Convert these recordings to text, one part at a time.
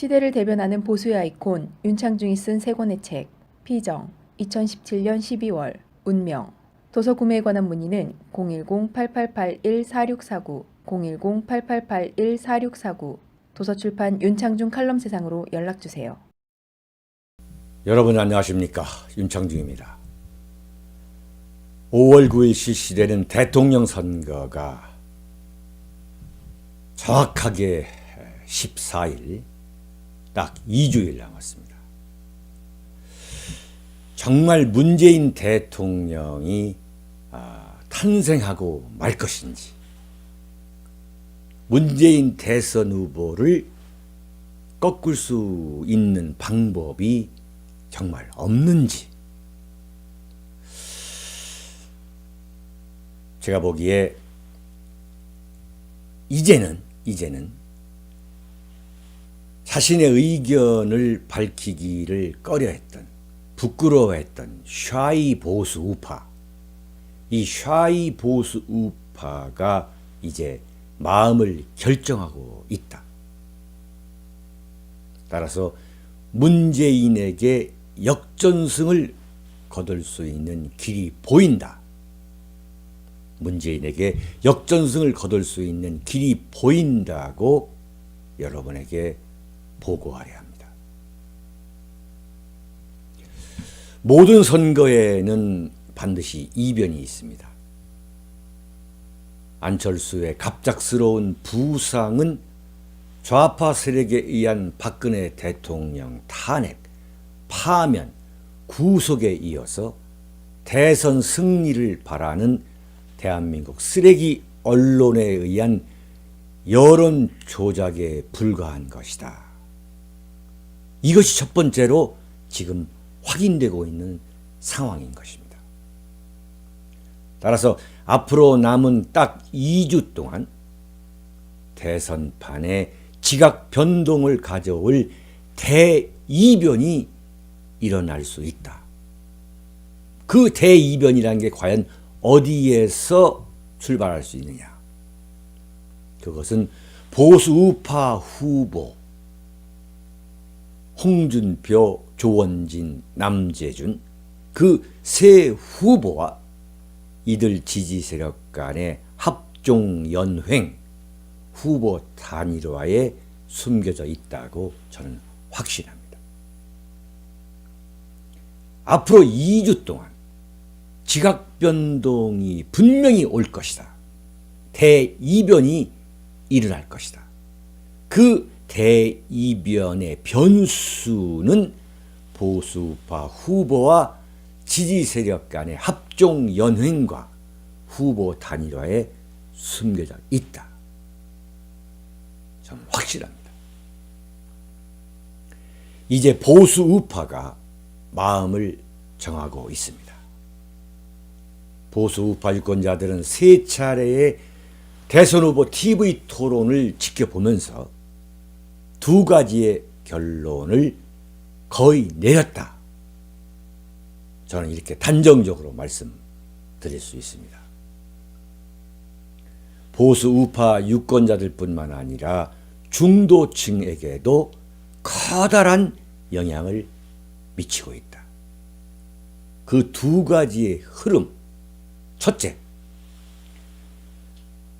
시대를 대변하는 보수의 아이콘 윤창중이 쓴 세 권의 책 피정 2017년 12월 운명 도서 구매에 관한 문의는 010-8881-4649 010-8881-4649 도서출판 윤창중 칼럼세상으로 연락주세요. 여러분 안녕하십니까? 윤창중입니다. 5월 9일 실시되는 대통령 선거가 정확하게 14일, 딱 2주일 남았습니다. 정말 문재인 대통령이 탄생하고 말 것인지, 문재인 대선 후보를 꺾을 수 있는 방법이 정말 없는지, 제가 보기에 이제는 자신의 의견을 밝히기를 꺼려했던, 부끄러워했던 샤이 보수 우파, 이 샤이 보수 우파가 이제 마음을 결정하고 있다. 따라서 문재인에게 역전승을 거둘 수 있는 길이 보인다. 문재인에게 역전승을 거둘 수 있는 길이 보인다고 여러분에게 보고하려 합니다. 모든 선거에는 반드시 이변이 있습니다. 안철수의 갑작스러운 부상은 좌파 세력에 의한 박근혜 대통령 탄핵, 파면, 구속에 이어서 대선 승리를 바라는 대한민국 쓰레기 언론에 의한 여론 조작에 불과한 것이다. 이것이 첫 번째로 지금 확인되고 있는 상황인 것입니다. 따라서 앞으로 남은 딱 2주 동안 대선판에 지각 변동을 가져올 대이변이 일어날 수 있다. 그 대이변이라는 게 과연 어디에서 출발할 수 있느냐? 그것은 보수 우파 후보 홍준표, 조원진, 남재준 그 세 후보와 이들 지지 세력 간의 합종 연횡, 후보 단일화에 숨겨져 있다고 저는 확신합니다. 앞으로 2주 동안 지각 변동이 분명히 올 것이다. 대이변이 일어날 것이다. 그 대이변의 변수는 보수파 후보와 지지 세력 간의 합종 연횡과 후보 단일화에 숨겨져 있다. 저는 확실합니다. 이제 보수 우파가 마음을 정하고 있습니다. 보수 우파 유권자들은 세 차례의 대선 후보 TV 토론을 지켜보면서 두 가지의 결론을 거의 내렸다. 저는 이렇게 단정적으로 말씀드릴 수 있습니다. 보수 우파 유권자들뿐만 아니라 중도층에게도 커다란 영향을 미치고 있다. 그 두 가지의 흐름, 첫째,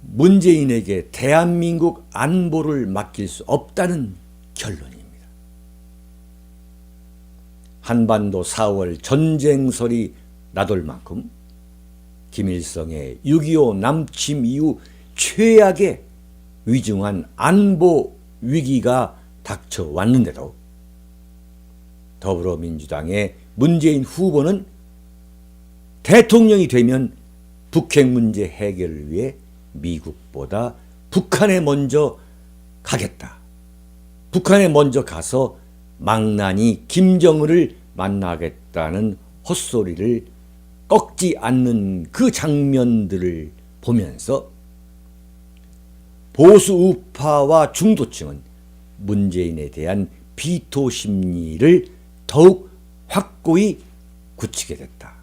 문재인에게 대한민국 안보를 맡길 수 없다는 결론입니다. 한반도 4월 전쟁설이 나돌 만큼 김일성의 6.25 남침 이후 최악의 위중한 안보 위기가 닥쳐왔는데도 더불어민주당의 문재인 후보는 대통령이 되면 북핵 문제 해결을 위해 미국보다 북한에 먼저 가겠다. 북한에 먼저 가서 망나니 김정은을 만나겠다는 헛소리를 꺾지 않는 그 장면들을 보면서 보수 우파와 중도층은 문재인에 대한 비토 심리를 더욱 확고히 굳히게 됐다.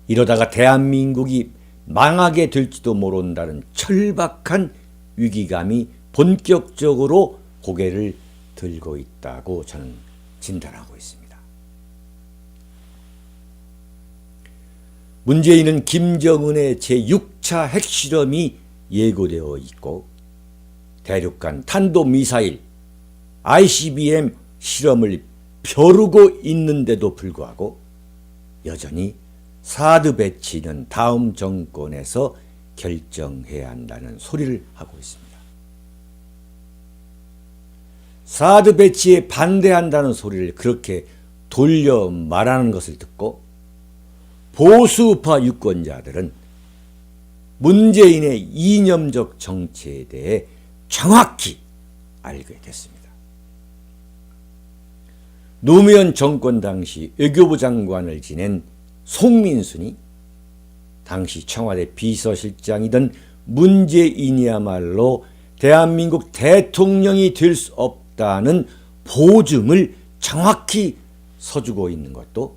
이러다가 대한민국이 망하게 될지도 모른다는 철박한 위기감이 본격적으로 고개를 들고 있다고 저는 진단하고 있습니다. 문재인은 김정은의 제6차 핵실험이 예고되어 있고 대륙간 탄도미사일 ICBM 실험을 벼르고 있는데도 불구하고 여전히 사드 배치는 다음 정권에서 결정해야 한다는 소리를 하고 있습니다. 사드 배치에 반대한다는 소리를 그렇게 돌려 말하는 것을 듣고 보수우파 유권자들은 문재인의 이념적 정치에 대해 정확히 알게 됐습니다. 노무현 정권 당시 외교부 장관을 지낸 송민순이 당시 청와대 비서실장이던 문재인이야말로 대한민국 대통령이 될 수 없다는 보증을 정확히 서주고 있는 것도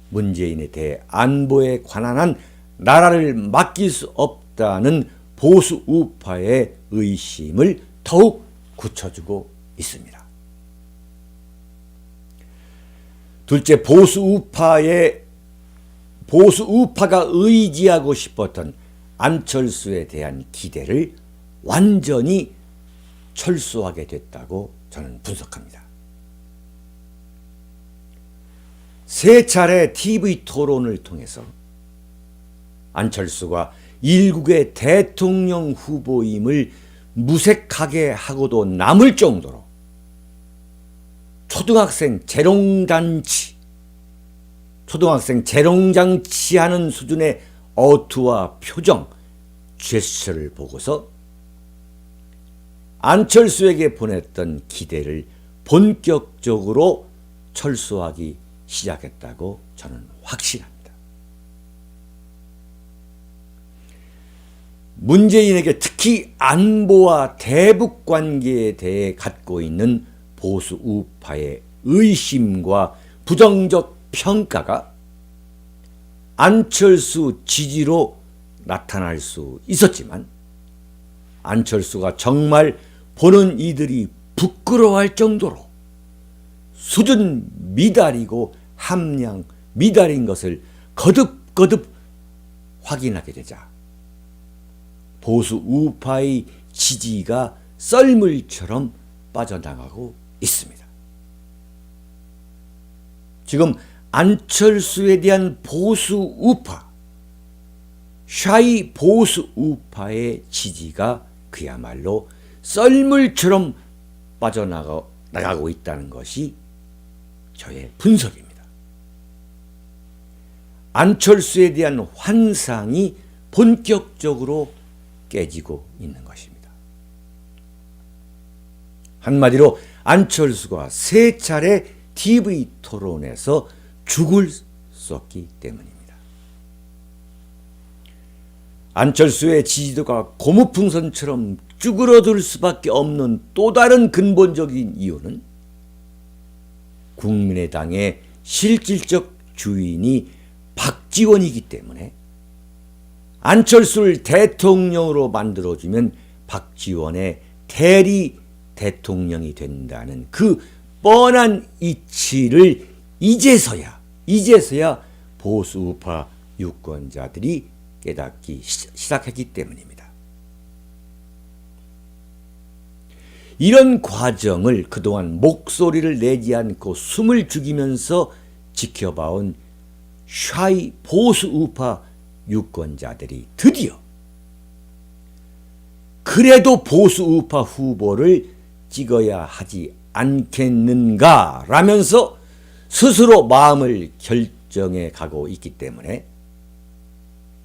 문재인에 대해 안보에 관한 한 나라를 맡길 수 없다는 보수 우파의 의심을 더욱 굳혀주고 있습니다. 둘째, 보수 우파가 의지하고 싶었던 안철수에 대한 기대를 완전히 철수하게 됐다고 저는 분석합니다. 세 차례 TV 토론을 통해서 안철수가 일국의 대통령 후보임을 무색하게 하고도 남을 정도로 초등학생 재롱잔치 하는 수준의 어투와 표정, 제스처를 보고서 안철수에게 보냈던 기대를 본격적으로 철수하기 시작했다고 저는 확신합니다. 문재인에게 특히 안보와 대북 관계에 대해 갖고 있는 보수 우파의 의심과 부정적 평가가 안철수 지지로 나타날 수 있었지만 안철수가 정말 보는 이들이 부끄러워할 정도로 수준 미달이고 함량 미달인 것을 거듭거듭 확인하게 되자 보수 우파의 지지가 썰물처럼 빠져나가고 있습니다. 지금 안철수에 대한 보수 우파, 샤이 보수 우파의 지지가 그야말로 썰물처럼 빠져나가고 있다는 것이 저의 분석입니다. 안철수에 대한 환상이 본격적으로 깨지고 있는 것입니다. 한마디로 안철수가 세 차례 TV 토론에서 죽을 썼기 때문입니다. 안철수의 지지도가 고무풍선처럼 쭈그러들 수밖에 없는 또 다른 근본적인 이유는 국민의당의 실질적 주인이 박지원이기 때문에 안철수를 대통령으로 만들어주면 박지원의 대리 대통령이 된다는 그 뻔한 이치를 이제서야 보수우파 유권자들이 깨닫기 시작했기 때문입니다. 이런 과정을 그동안 목소리를 내지 않고 숨을 죽이면서 지켜봐온 샤이 보수우파 유권자들이 드디어 그래도 보수우파 후보를 찍어야 하지 않겠는가 라면서 스스로 마음을 결정해 가고 있기 때문에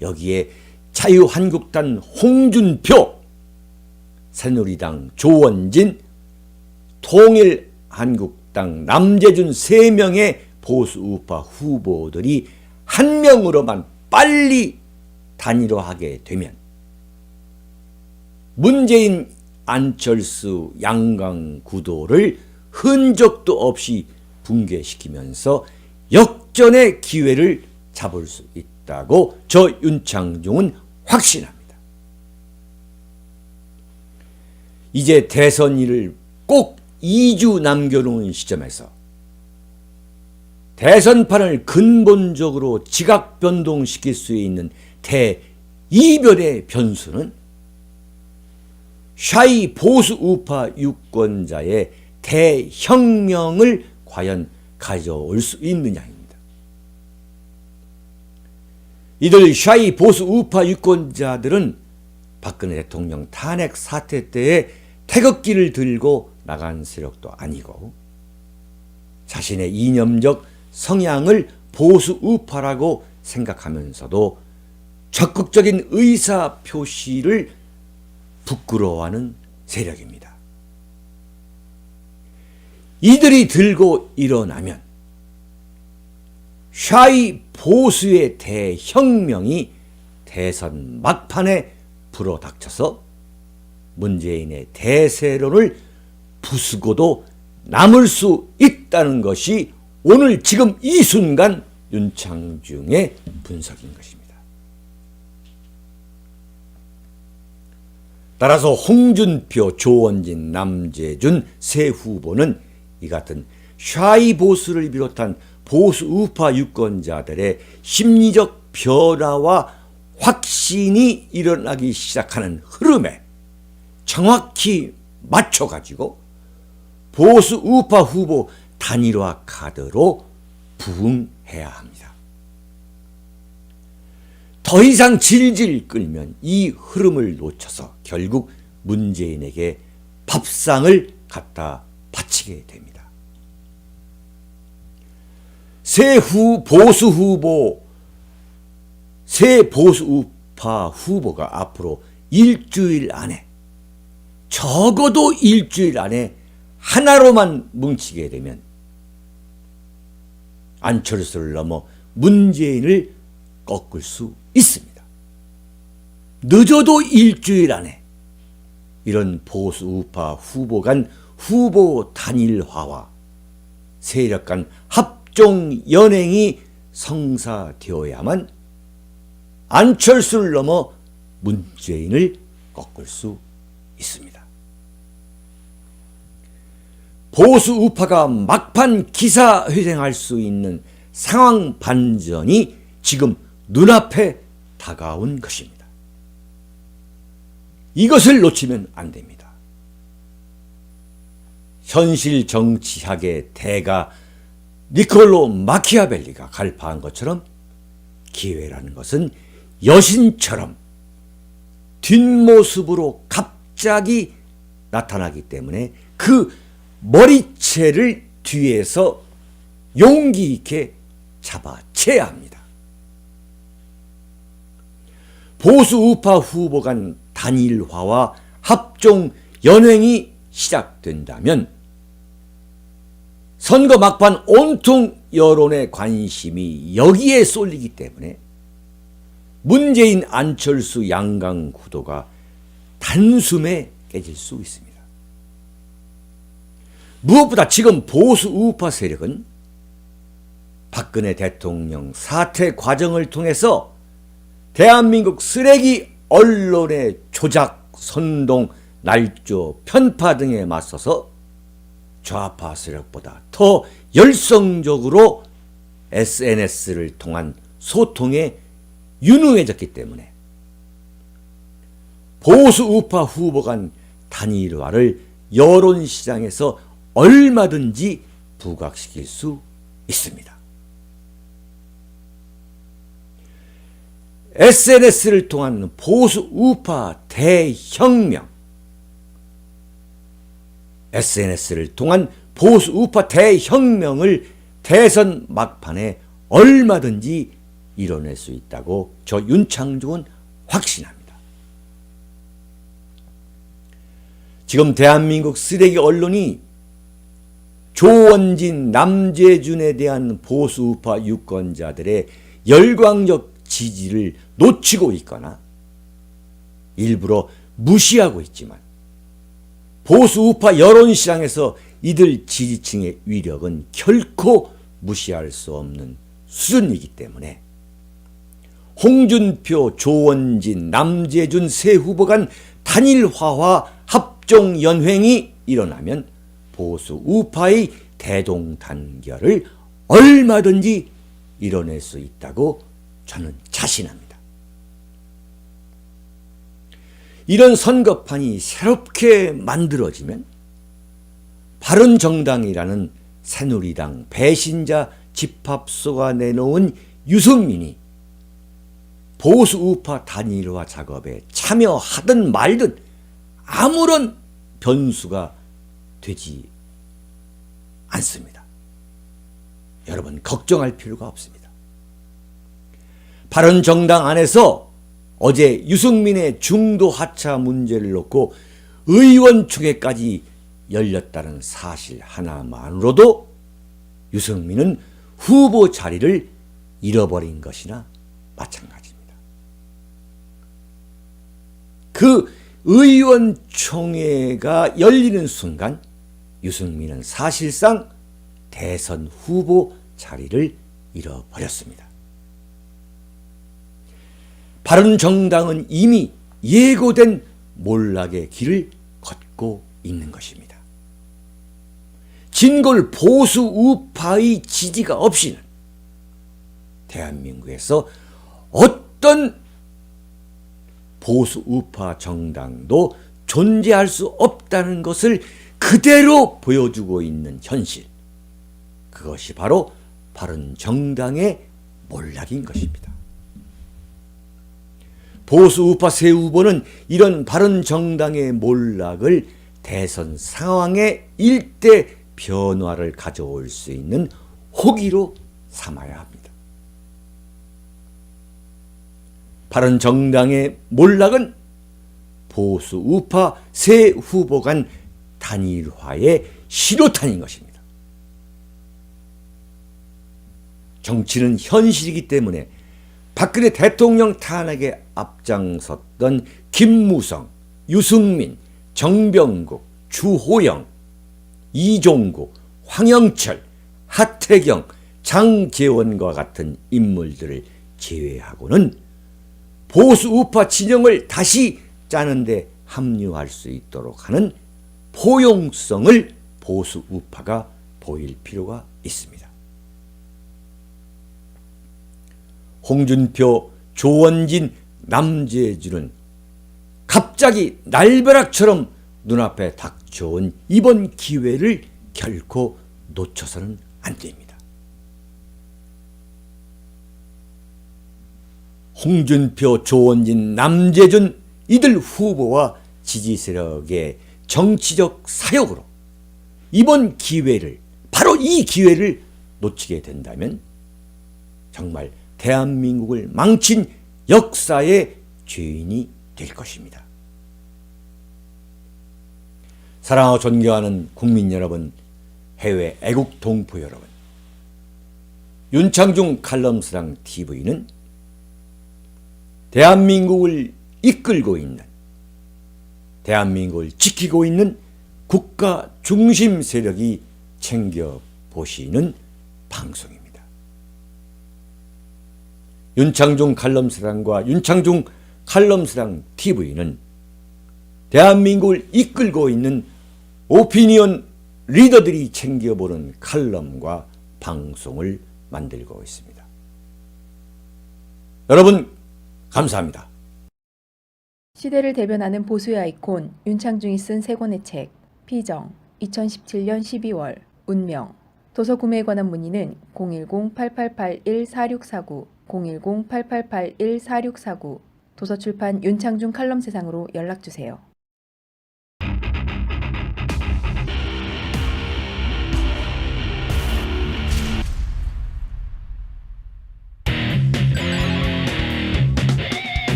여기에 자유한국당 홍준표, 새누리당 조원진, 통일한국당 남재준 3명의 보수우파 후보들이 한 명으로만 빨리 단일화하게 되면 문재인, 안철수 양강 구도를 흔적도 없이 붕괴시키면서 역전의 기회를 잡을 수 있다고 저 윤창중은 확신합니다. 이제 대선일을 꼭 2주 남겨놓은 시점에서 대선판을 근본적으로 지각 변동시킬 수 있는 대이변의 변수는 샤이 보수 우파 유권자의 대혁명을 과연 가져올 수 있느냐입니다. 이들 샤이 보수 우파 유권자들은 박근혜 대통령 탄핵 사태 때에 태극기를 들고 나간 세력도 아니고 자신의 이념적 성향을 보수 우파라고 생각하면서도 적극적인 의사 표시를 부끄러워하는 세력입니다. 이들이 들고 일어나면 샤이 보수의 대혁명이 대선 막판에 불어닥쳐서 문재인의 대세론을 부수고도 남을 수 있다는 것이 오늘 지금 이 순간 윤창중의 분석인 것입니다. 따라서 홍준표, 조원진, 남재준 세 후보는 이 같은 샤이 보수를 비롯한 보수 우파 유권자들의 심리적 변화와 확신이 일어나기 시작하는 흐름에 정확히 맞춰가지고 보수 우파 후보 단일화 카드로 부응해야 합니다. 더 이상 질질 끌면 이 흐름을 놓쳐서 결국 문재인에게 밥상을 갖다 바치게 됩니다. 새 보수 우파 후보가 앞으로 일주일 안에, 적어도 일주일 안에 하나로만 뭉치게 되면 안철수를 넘어 문재인을 꺾을 수 있습니다. 늦어도 일주일 안에 이런 보수 우파 후보 간 후보 단일화와 세력 간 합종 연행이 성사되어야만 안철수를 넘어 문재인을 꺾을 수 있습니다. 보수 우파가 막판 기사회생할 수 있는 상황 반전이 지금 눈앞에 다가온 것입니다. 이것을 놓치면 안 됩니다. 현실 정치학의 대가 니콜로 마키아벨리가 갈파한 것처럼 기회라는 것은 여신처럼 뒷모습으로 갑자기 나타나기 때문에 그 머리채를 뒤에서 용기 있게 잡아채야 합니다. 보수 우파 후보 간 단일화와 합종 연행이 시작된다면 선거 막판 온통 여론의 관심이 여기에 쏠리기 때문에 문재인 안철수 양강 구도가 단숨에 깨질 수 있습니다. 무엇보다 지금 보수 우파 세력은 박근혜 대통령 사퇴 과정을 통해서 대한민국 쓰레기 언론의 조작, 선동, 날조, 편파 등에 맞서서 좌파 세력보다 더 열성적으로 SNS를 통한 소통에 유능해졌기 때문에 보수 우파 후보 간 단일화를 여론시장에서 얼마든지 부각시킬 수 있습니다. SNS를 통한 보수 우파 대혁명, SNS를 통한 보수 우파 대혁명을 대선 막판에 얼마든지 이뤄낼 수 있다고 저 윤창중은 확신합니다. 지금 대한민국 쓰레기 언론이 조원진, 남재준에 대한 보수 우파 유권자들의 열광적 지지를 놓치고 있거나 일부러 무시하고 있지만 보수 우파 여론시장에서 이들 지지층의 위력은 결코 무시할 수 없는 수준이기 때문에 홍준표, 조원진, 남재준 세 후보 간 단일화와 합종연횡이 일어나면 보수 우파의 대동단결을 얼마든지 이뤄낼 수 있다고 저는 자신합니다. 이런 선거판이 새롭게 만들어지면 바른정당이라는 새누리당 배신자 집합소가 내놓은 유승민이 보수 우파 단일화 작업에 참여하든 말든 아무런 변수가 되지 않습니다. 여러분, 걱정할 필요가 없습니다. 바른정당 안에서 어제 유승민의 중도 하차 문제를 놓고 의원총회까지 열렸다는 사실 하나만으로도 유승민은 후보 자리를 잃어버린 것이나 마찬가지입니다. 그 의원총회가 열리는 순간 유승민은 사실상 대선 후보 자리를 잃어버렸습니다. 바른정당은 이미 예고된 몰락의 길을 걷고 있는 것입니다. 진골 보수 우파의 지지가 없이는 대한민국에서 어떤 보수 우파 정당도 존재할 수 없다는 것을 그대로 보여주고 있는 현실, 그것이 바로 바른정당의 몰락인 것입니다. 보수 우파 새 후보는 이런 바른정당의 몰락을 대선 상황의 일대 변화를 가져올 수 있는 호기로 삼아야 합니다. 바른정당의 몰락은 보수 우파 새 후보 간 단일화의 신호탄인 것입니다. 정치는 현실이기 때문에 박근혜 대통령 탄핵에 앞장섰던 김무성, 유승민, 정병국, 주호영, 이종구, 황영철, 하태경, 장제원과 같은 인물들을 제외하고는 보수 우파 진영을 다시 짜는데 합류할 수 있도록 하는 포용성을 보수 우파가 보일 필요가 있습니다. 홍준표, 조원진, 남재준은 갑자기 날벼락처럼 눈앞에 닥쳐온 이번 기회를 결코 놓쳐서는 안 됩니다. 홍준표, 조원진, 남재준 이들 후보와 지지 세력의 정치적 사욕으로 이번 기회를, 바로 이 기회를 놓치게 된다면 정말 대한민국을 망친 역사의 죄인이 될 것입니다. 사랑하고 존경하는 국민 여러분, 해외 애국 동포 여러분, 윤창중 칼럼스랑 TV는 대한민국을 이끌고 있는, 대한민국을 지키고 있는 국가 중심 세력이 챙겨보시는 방송입니다. 윤창중 칼럼스랑과 윤창중 칼럼스랑 TV는 대한민국을 이끌고 있는 오피니언 리더들이 챙겨보는 칼럼과 방송을 만들고 있습니다. 여러분, 감사합니다. 시대를 대변하는 보수의 아이콘 윤창중이 쓴 세 권의 책 피정 2017년 12월 운명 도서 구매에 관한 문의는 010-8881-4649 010-8881-4649 도서출판 윤창중 칼럼세상으로 연락주세요.